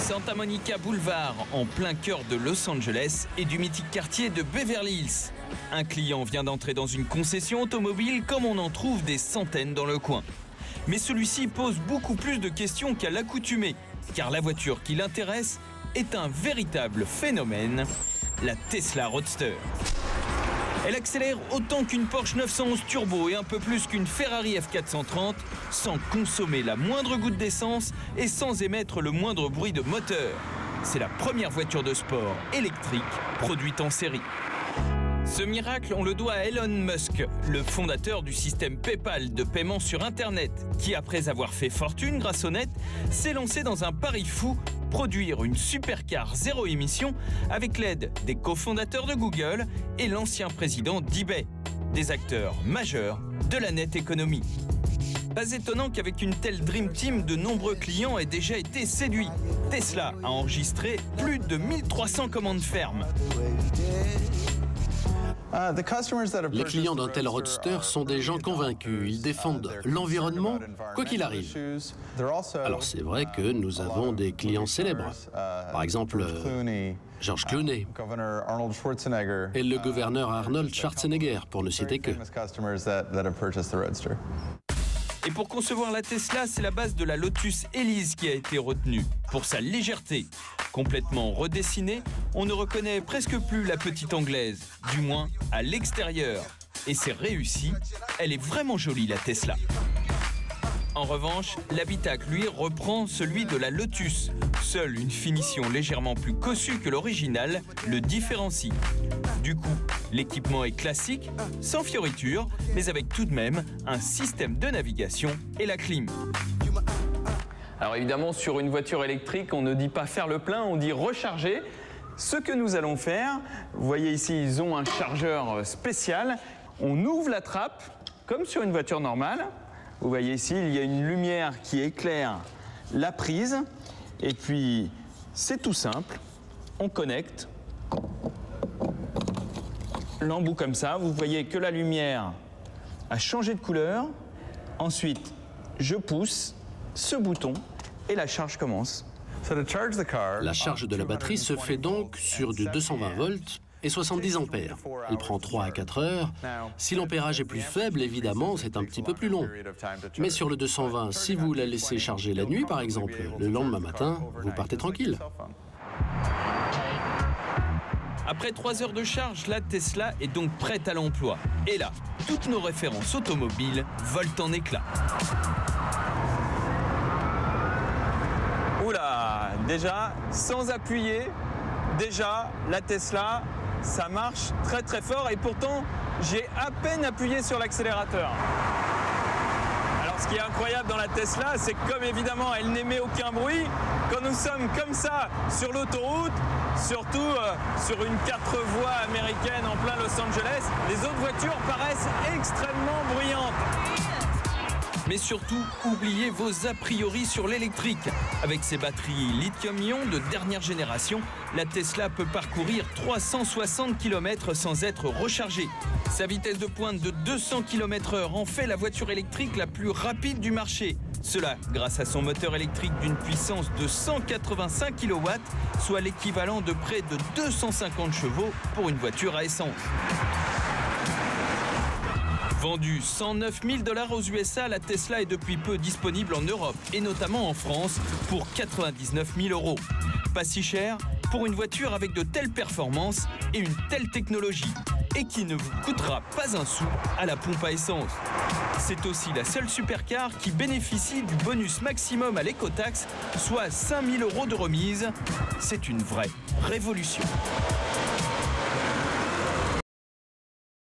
Santa Monica Boulevard, en plein cœur de Los Angeles et du mythique quartier de Beverly Hills. Un client vient d'entrer dans une concession automobile comme on en trouve des centaines dans le coin. Mais celui-ci pose beaucoup plus de questions qu'à l'accoutumée, car la voiture qui l'intéresse est un véritable phénomène, la Tesla Roadster. Elle accélère autant qu'une Porsche 911 Turbo et un peu plus qu'une Ferrari F430, sans consommer la moindre goutte d'essence et sans émettre le moindre bruit de moteur. C'est la première voiture de sport électrique produite en série. Ce miracle, on le doit à Elon Musk, le fondateur du système PayPal de paiement sur Internet, qui, après avoir fait fortune grâce au net, s'est lancé dans un pari fou, produire une supercar zéro émission avec l'aide des cofondateurs de Google et l'ancien président d'eBay, des acteurs majeurs de la net économie. Pas étonnant qu'avec une telle Dream Team, de nombreux clients aient déjà été séduits. Tesla a enregistré plus de 1300 commandes fermes. Les clients d'un tel roadster sont des gens convaincus. Ils défendent l'environnement, quoi qu'il arrive. Alors c'est vrai que nous avons des clients célèbres. Par exemple, George Clooney et le gouverneur Arnold Schwarzenegger, pour ne citer que. Et pour concevoir la Tesla, c'est la base de la Lotus Elise qui a été retenue. Pour sa légèreté, complètement redessinée, on ne reconnaît presque plus la petite anglaise, du moins à l'extérieur. Et c'est réussi, elle est vraiment jolie la Tesla. En revanche, l'habitacle, lui, reprend celui de la Lotus. Seule une finition légèrement plus cossue que l'original le différencie. Du coup, l'équipement est classique, sans fioritures, mais avec tout de même un système de navigation et la clim. Alors évidemment, sur une voiture électrique, on ne dit pas faire le plein, on dit recharger. Ce que nous allons faire, vous voyez ici, ils ont un chargeur spécial. On ouvre la trappe, comme sur une voiture normale. Vous voyez ici, il y a une lumière qui éclaire la prise. Et puis, c'est tout simple. On connecte l'embout comme ça. Vous voyez que la lumière a changé de couleur. Ensuite, je pousse ce bouton et la charge commence. La charge de la batterie se fait donc sur du 220 volts et 70 ampères. Elle prend 3 à 4 heures. Si l'ampérage est plus faible, évidemment, c'est un petit peu plus long. Mais sur le 220, si vous la laissez charger la nuit, par exemple, le lendemain matin, vous partez tranquille. Après 3 heures de charge, la Tesla est donc prête à l'emploi. Et là, toutes nos références automobiles volent en éclats. Oula, déjà, sans appuyer, déjà, la Tesla, ça marche très très fort et pourtant, j'ai à peine appuyé sur l'accélérateur. Alors, ce qui est incroyable dans la Tesla, c'est que comme évidemment, elle n'émet aucun bruit, quand nous sommes comme ça sur l'autoroute, surtout sur une 4 voies américaine en plein Los Angeles, les autres voitures paraissent extrêmement bruyantes. Mais surtout, oubliez vos a priori sur l'électrique. Avec ses batteries lithium-ion de dernière génération, la Tesla peut parcourir 360 km sans être rechargée. Sa vitesse de pointe de 200 km/h en fait la voiture électrique la plus rapide du marché. Cela grâce à son moteur électrique d'une puissance de 185 kW, soit l'équivalent de près de 250 chevaux pour une voiture à essence. Vendue 109 000 $ aux USA, la Tesla est depuis peu disponible en Europe et notamment en France pour 99 000 €. Pas si cher pour une voiture avec de telles performances et une telle technologie et qui ne vous coûtera pas un sou à la pompe à essence. C'est aussi la seule supercar qui bénéficie du bonus maximum à l'écotaxe, soit 5 000 € de remise. C'est une vraie révolution.